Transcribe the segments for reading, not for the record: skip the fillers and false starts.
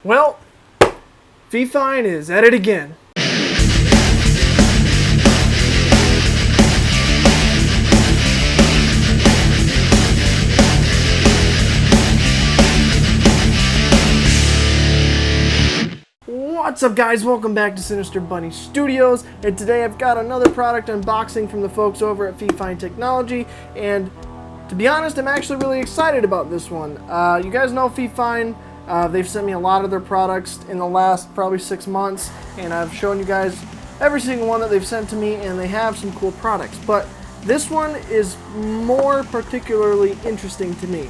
Well, FiFine is at it again. What's up, guys? Welcome back to Sinister Bunny Studios, and today I've got another product unboxing from the folks over at FiFine Technology, and to be honest, I'm actually really excited about this one. You guys know FiFine. They've sent me a lot of their products in the last probably 6 months, and I've shown you guys every single one that they've sent to me, and they have some cool products. But this one is more particularly interesting to me.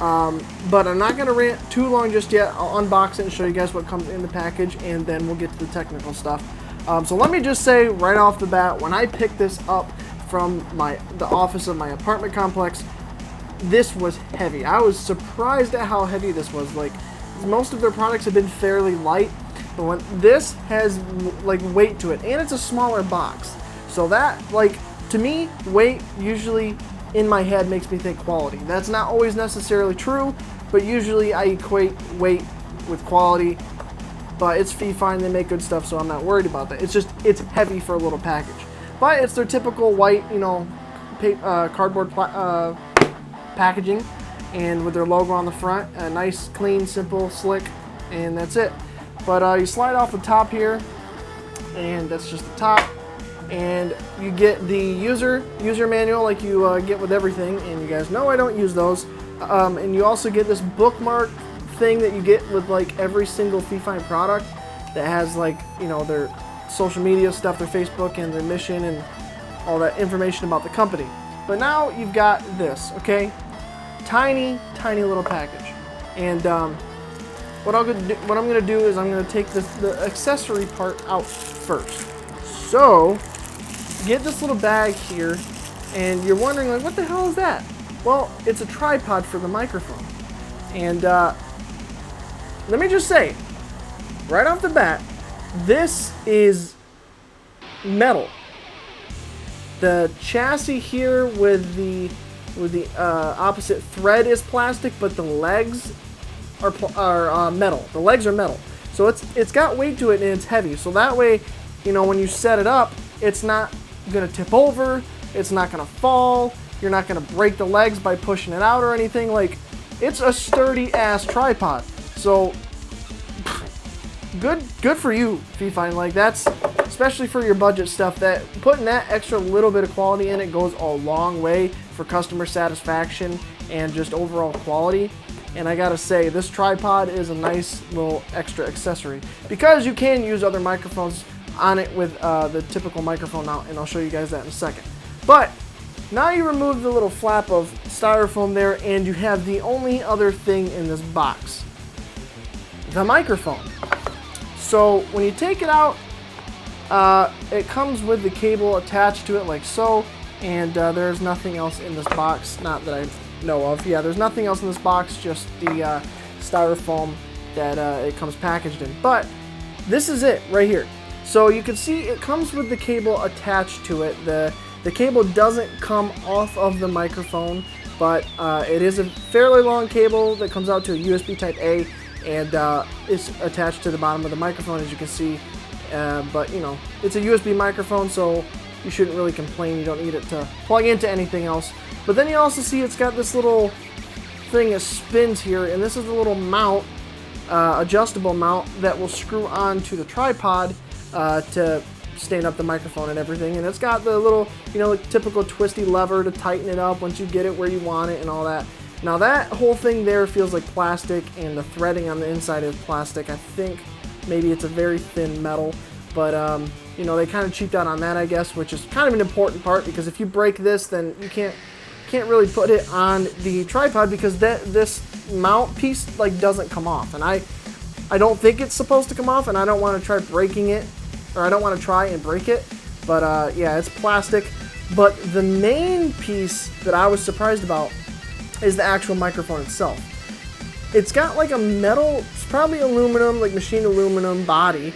But I'm not going to rant too long just yet. I'll unbox it and show you guys what comes in the package, and then we'll get to the technical stuff. So let me just say right off the bat, when I picked this up from the office of my apartment complex, this was heavy. I was surprised at how heavy this was. Like, most of their products have been fairly light, but when this has like weight to it, and it's a smaller box, so that, like, to me, weight usually in my head makes me think quality. That's not always necessarily true, but usually I equate weight with quality. But it's FiFine, they make good stuff, so I'm not worried about that. It's just, it's heavy for a little package. But it's their typical white, you know, cardboard packaging, and with their logo on the front. Nice, clean, simple, slick, and that's it. But you slide off the top here, and that's just the top. And you get the user manual like you get with everything, and you guys know I don't use those. And you also get this bookmark thing that you get with like every single FiFine product that has, like, you know, their social media stuff, their Facebook and their mission and all that information about the company. But now you've got this, okay? Tiny little package. And what I'm gonna do is I'm gonna take the accessory part out first. So get this little bag here, and you're wondering, like, what the hell is that? Well, it's a tripod for the microphone. And let me just say, right off the bat, this is metal. The chassis here with the opposite thread is plastic, but the legs are metal. The legs are metal, so it's got weight to it, and it's heavy. So that way, you know, when you set it up, it's not gonna tip over, it's not gonna fall, you're not gonna break the legs by pushing it out or anything. Like, it's a sturdy ass tripod. So good for you, FiFine. Like, that's, especially for your budget stuff, that putting that extra little bit of quality in it goes a long way for customer satisfaction and just overall quality. And I gotta say, this tripod is a nice little extra accessory, because you can use other microphones on it with the typical microphone mount, and I'll show you guys that in a second. But now you remove the little flap of styrofoam there, and you have the only other thing in this box, the microphone. So when you take it out, it comes with the cable attached to it like so, and there's nothing else in this box, not that I know of. Yeah, there's nothing else in this box, just the styrofoam that it comes packaged in. But this is it right here. So you can see it comes with the cable attached to it. The cable doesn't come off of the microphone, but it is a fairly long cable that comes out to a USB type A, and it's attached to the bottom of the microphone, as you can see. But, you know, it's a USB microphone, so you shouldn't really complain. You don't need it to plug into anything else. But then you also see it's got this little thing that spins here, and this is the little mount, adjustable mount that will screw onto the tripod to stand up the microphone and everything. And it's got the little, you know, like, typical twisty lever to tighten it up once you get it where you want it and all that. Now that whole thing there feels like plastic, and the threading on the inside is plastic. I think maybe it's a very thin metal, but you know, they kind of cheaped out on that, I guess, which is kind of an important part, because if you break this, then you can't really put it on the tripod, because this mount piece, like, doesn't come off, and I don't think it's supposed to come off, and I don't want to try breaking it, or I don't want to try and break it. But yeah, it's plastic. But the main piece that I was surprised about is the actual microphone itself. It's got like a metal, it's probably aluminum, like machined aluminum body.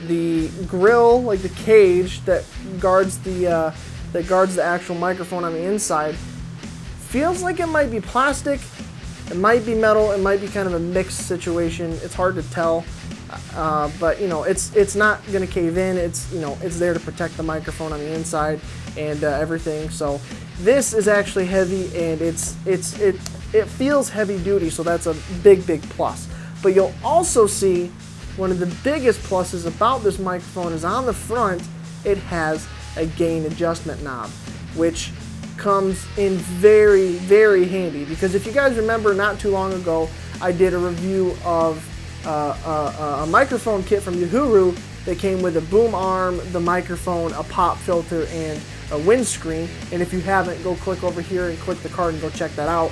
The grill, like the cage that guards the actual microphone on the inside, feels like it might be plastic, It might be metal, it might be kind of a mixed situation. It's hard to tell, but you know, it's not gonna cave in. It's, you know, it's there to protect the microphone on the inside and everything. So this is actually heavy, and it feels heavy duty, so that's a big plus. But you'll also see one of the biggest pluses about this microphone is on the front it has a gain adjustment knob, which comes in very handy, because if you guys remember, not too long ago I did a review of a microphone kit from Uhuru that came with a boom arm, the microphone, a pop filter, and a windscreen. And if you haven't, go click over here and click the card and go check that out.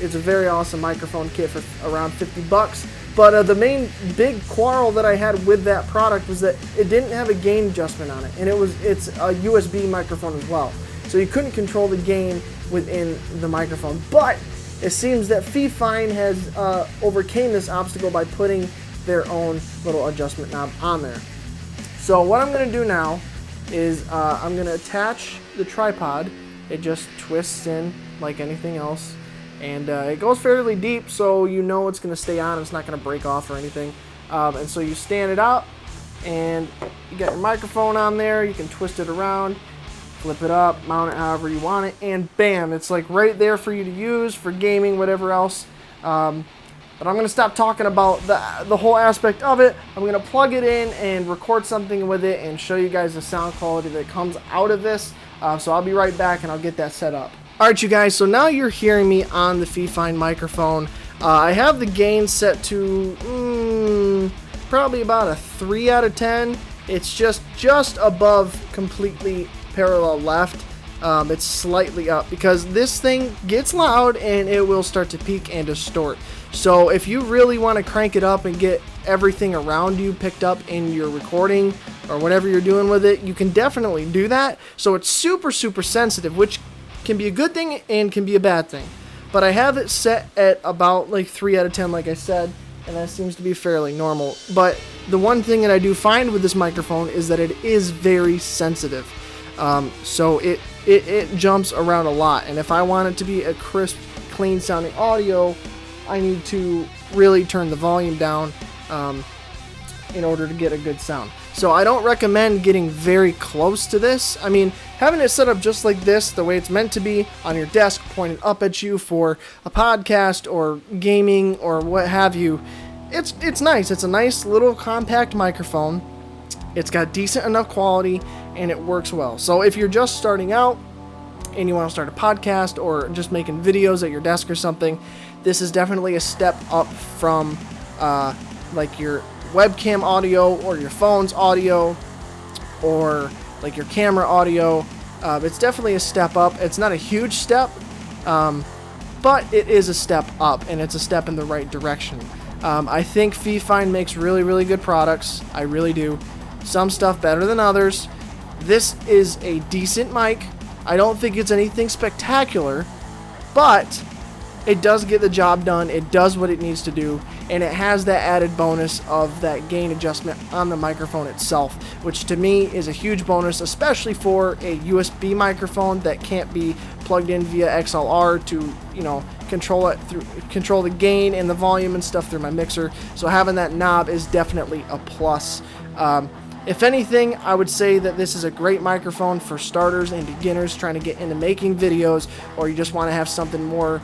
It's a very awesome microphone kit for around 50 bucks. But the main big quarrel that I had with that product was that it didn't have a gain adjustment on it, and it's a USB microphone as well. So you couldn't control the gain within the microphone. But it seems that FiFine has overcame this obstacle by putting their own little adjustment knob on there. So what I'm going to do now is I'm going to attach the tripod. It just twists in like anything else, and it goes fairly deep, so you know it's going to stay on. It's not going to break off or anything. And so you stand it up, and you got your microphone on there. You can twist it around, flip it up, mount it however you want it, and bam, it's like right there for you to use for gaming, whatever else. But I'm going to stop talking about the whole aspect of it. I'm going to plug it in and record something with it and show you guys the sound quality that comes out of this. So I'll be right back and I'll get that set up. Alright you guys, so now you're hearing me on the FiFine microphone. I have the gain set to probably about a 3 out of 10. It's just above completely parallel left. It's slightly up because this thing gets loud and it will start to peak and distort. So if you really want to crank it up and get everything around you picked up in your recording or whatever you're doing with it, you can definitely do that. So it's super sensitive, which can be a good thing and can be a bad thing. But I have it set at about like 3 out of 10, like I said, and that seems to be fairly normal. But the one thing that I do find with this microphone is that it is very sensitive. So it jumps around a lot, and if I want it to be a crisp, clean sounding audio, I need to really turn the volume down in order to get a good sound. So I don't recommend getting very close to this. I mean, having it set up just like this, the way it's meant to be, on your desk, pointed up at you for a podcast or gaming or what have you, it's nice. It's a nice little compact microphone. It's got decent enough quality, and it works well. So if you're just starting out and you want to start a podcast or just making videos at your desk or something, this is definitely a step up from like your webcam audio or your phone's audio or like your camera audio. It's definitely a step up. It's not a huge step, but it is a step up, and it's a step in the right direction. I think FiFine makes really good products. I really do. Some stuff better than others. This is a decent mic. I don't think it's anything spectacular, but it does get the job done. It does what it needs to do, and it has that added bonus of that gain adjustment on the microphone itself, which to me is a huge bonus, especially for a USB microphone that can't be plugged in via XLR to, you know, control the gain and the volume and stuff through my mixer. So having that knob is definitely a plus. If anything, I would say that this is a great microphone for starters and beginners trying to get into making videos, or you just want to have something more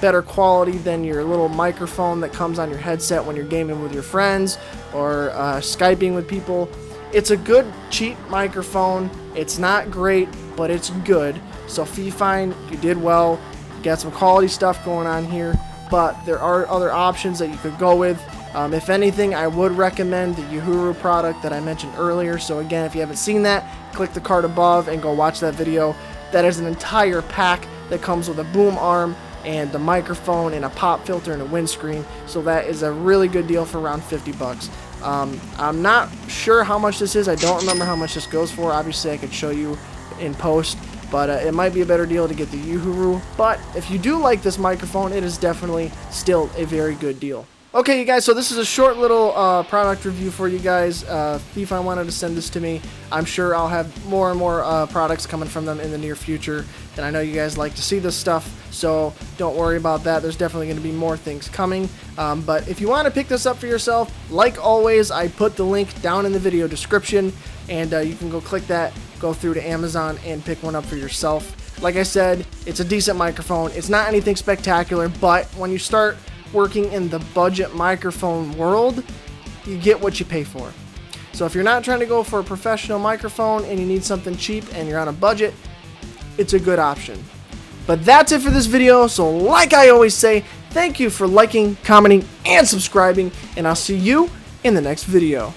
better quality than your little microphone that comes on your headset when you're gaming with your friends or Skyping with people. It's a good, cheap microphone. It's not great, but it's good. So FiFine, you did well. You got some quality stuff going on here, but there are other options that you could go with. If anything, I would recommend the Uhuru product that I mentioned earlier. So again, if you haven't seen that, click the card above and go watch that video. That is an entire pack that comes with a boom arm and the microphone and a pop filter and a windscreen. So that is a really good deal for around 50 bucks. I'm not sure how much this is. I don't remember how much this goes for. Obviously, I could show you in post, but it might be a better deal to get the Uhuru. But if you do like this microphone, it is definitely still a very good deal. Okay, you guys, so this is a short little product review for you guys. FiFine wanted to send this to me. I'm sure I'll have more and more products coming from them in the near future, and I know you guys like to see this stuff, so don't worry about that. There's definitely going to be more things coming, but if you want to pick this up for yourself, like always, I put the link down in the video description, and you can go click that, go through to Amazon, and pick one up for yourself. Like I said, it's a decent microphone. It's not anything spectacular, but when you start working in the budget microphone world, you get what you pay for. So if you're not trying to go for a professional microphone and you need something cheap and you're on a budget, it's a good option. But that's it for this video. So like I always say, thank you for liking, commenting, and subscribing, and I'll see you in the next video.